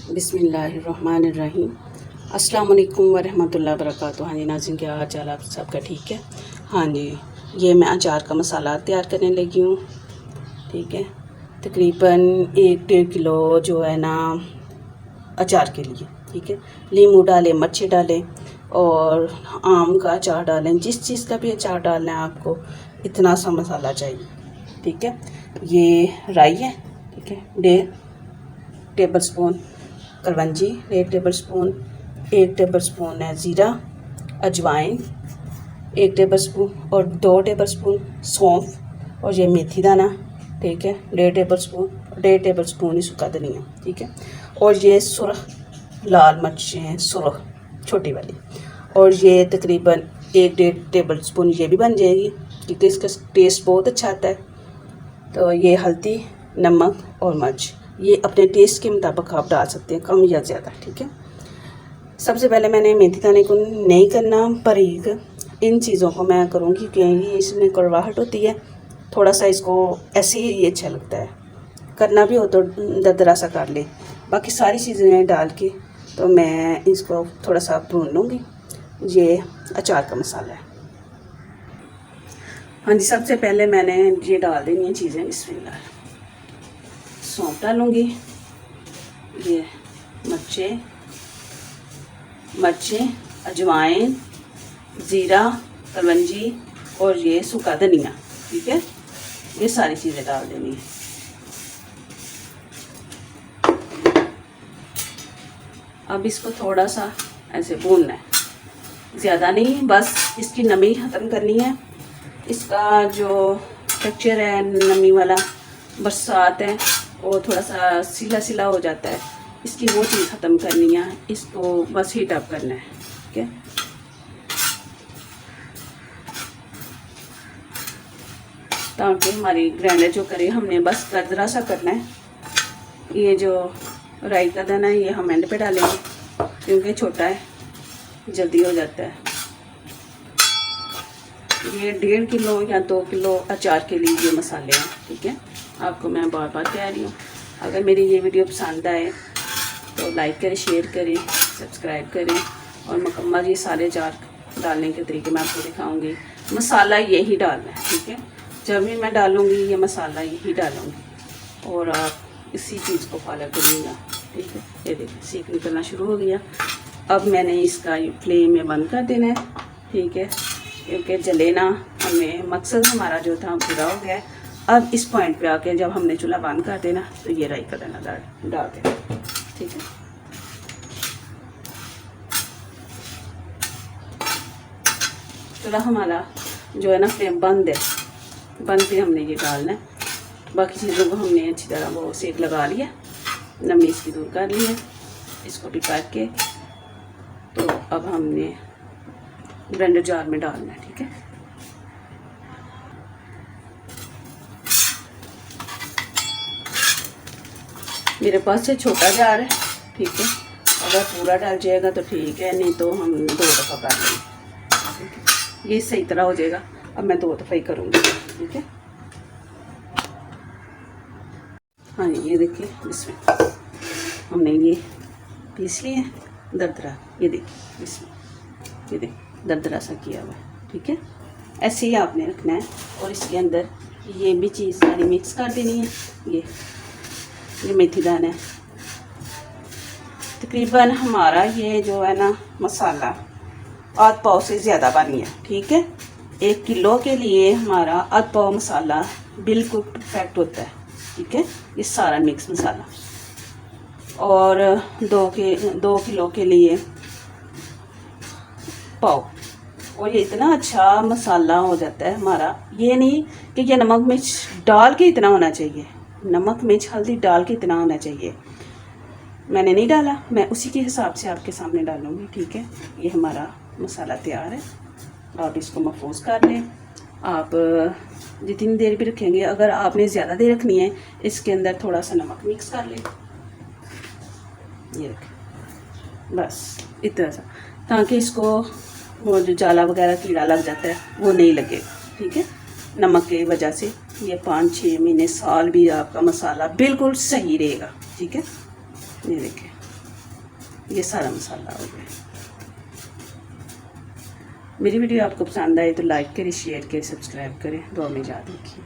बिस्मिल्लाहिर्रहमानिर्रहीम। अस्सलाम वालेकुम वरहमतुल्लाहि वबरकातुहू। हाँ जी नाज़रीन, क्या हाल चाल आप सबका? ठीक है। हाँ जी, ये मैं अचार का मसाला तैयार करने लगी हूँ। ठीक है, तकरीबन 1-1.5 किलो जो है ना अचार के लिए। ठीक है, नींबू डालें, मिर्ची डालें और आम का अचार डालें। जिस चीज़ का भी अचार डालना है आपको, इतना सा मसाला चाहिए। ठीक है, ये राई है। ठीक है, 1.5 table spoon kalonji, 1 table spoon, 1 table spoon है ज़ीरा, अजवाइन 1 टेबल स्पून और 2 टेबल स्पून सौंफ और ये मेथी दाना। ठीक है, 1.5 टेबल स्पून, 1.5 टेबल स्पून ही सूखा धनिया। ठीक है, और ये सुरख लाल मिर्चें हैं, सुरख छोटी वाली, और ये तकरीबन 1-1.5 टेबल स्पून ये भी बन जाएगी क्योंकि इसका टेस्ट बहुत अच्छा आता है। तो ये हल्दी, नमक और मिर्च ये अपने टेस्ट के मुताबिक आप डाल सकते हैं, कम या ज़्यादा। ठीक है, सबसे पहले मैंने मेथी दाने को नहीं करना बारीक, इन चीज़ों को मैं करूँगी क्योंकि इसमें कड़वाहट होती है। थोड़ा सा इसको ऐसे ही अच्छा लगता है, करना भी हो तो दरदरा सा कर ले। बाकी सारी चीज़ें डाल के तो मैं इसको थोड़ा सा भून लूँगी। ये अचार का मसाला है। हाँ जी, सबसे पहले मैंने ये डाल देनी है चीज़ें। बिस्मिल्लाह, सौंफ डालूँगी, ये मिर्चें, अजवाइन, ज़ीरा, कलवंजी और ये सूखा धनिया। ठीक है, ये सारी चीज़ें डाल देनी है। अब इसको थोड़ा सा ऐसे भूनना है, ज़्यादा नहीं, बस इसकी नमी ख़त्म करनी है। इसका जो टेक्सचर है नमी वाला, बरसात है, वो थोड़ा सा सिला सिला हो जाता है, इसकी वो चीज़ ख़त्म करनी है। इसको बस हीट अप करना है। ठीक है, ताकि हमारी ग्राइंडर जो करे हमने बस दरदरा सा करना है। ये जो राई का दाना है ये हम एंड पे डालेंगे क्योंकि छोटा है, जल्दी हो जाता है। ये 1.5 किलो या 2 किलो अचार के लिए ये मसाले हैं। ठीक है, आपको मैं बार बार कह रही हूँ, अगर मेरी ये वीडियो पसंद आए तो लाइक करें, शेयर करें, सब्सक्राइब करें और मुकम्मल ये सारे अचार डालने के तरीके मैं आपको दिखाऊंगी। मसाला यही डालना है। ठीक है, जब भी मैं डालूँगी ये मसाला यही डालूँगी और आप इसी चीज़ को फॉलो करिएगा। ठीक है, ये देखिए सीख निकलना शुरू हो गया। अब मैंने इसका फ्लेम में बंद कर देना है। ठीक है, क्योंकि जले ना, हमें मकसद हमारा जो था पूरा हो गया। अब इस पॉइंट पे आके जब हमने चूल्हा बंद कर देना तो ये राई का दाना डाल देना। ठीक है, चूल्हा हमारा जो है ना फ्लेम बंद है, बंद पे हमने ये डालना है। बाकी चीज़ों को हमने अच्छी तरह वो सेक लगा लिया, नमी इसकी दूर कर ली है, इसको भी काट के तो अब हमने ब्लेंडर जार में डालना है। ठीक है, मेरे पास ये छोटा जार है। ठीक है, अगर पूरा डाल जाएगा तो ठीक है, नहीं तो हम 2 दफ़ा कर लेंगे। ठीक है, ये सही तरह हो जाएगा। अब मैं 2 दफ़ा ही करूँगी। ठीक है, हाँ जी, ये देखिए इसमें हमने ये पीस लिए दरदरा। ये देखिए इसमें, ये देखिए दरदरा सा किया हुआ है। ठीक है, ऐसे ही आपने रखना है और इसके अंदर ये भी चीज़ सारी मिक्स कर देनी है। ये मेथी दाना है। तकरीबन हमारा ये जो है ना मसाला आध पाव से ज़्यादा बन गया। ठीक है, 1 किलो के लिए हमारा आध पाव मसाला बिल्कुल परफेक्ट होता है। ठीक है, ये सारा मिक्स मसाला, और 2 किलो के लिए पाव, और ये इतना अच्छा मसाला हो जाता है हमारा। ये नहीं कि ये नमक मिर्च डाल के इतना होना चाहिए, नमक मिर्च हल्दी डाल के इतना होना चाहिए। मैंने नहीं डाला, मैं उसी के हिसाब से आपके सामने डालूँगी। ठीक है, ये हमारा मसाला तैयार है। आप इसको महफूज कर लें। आप जितनी देर भी रखेंगे, अगर आपने ज़्यादा देर रखनी है इसके अंदर थोड़ा सा नमक मिक्स कर लें। ये रखें बस इतना सा, ताकि इसको वो जो जाला वगैरह कीड़ा लग जाता है वो नहीं लगे। ठीक है, नमक की वजह से ये 5-6 महीने साल भी आपका मसाला बिल्कुल सही रहेगा। ठीक है, ये देखिए ये सारा मसाला हो गया। मेरी वीडियो आपको पसंद आए तो लाइक करें, शेयर करें, सब्सक्राइब करें। दुआ में याद रखिए।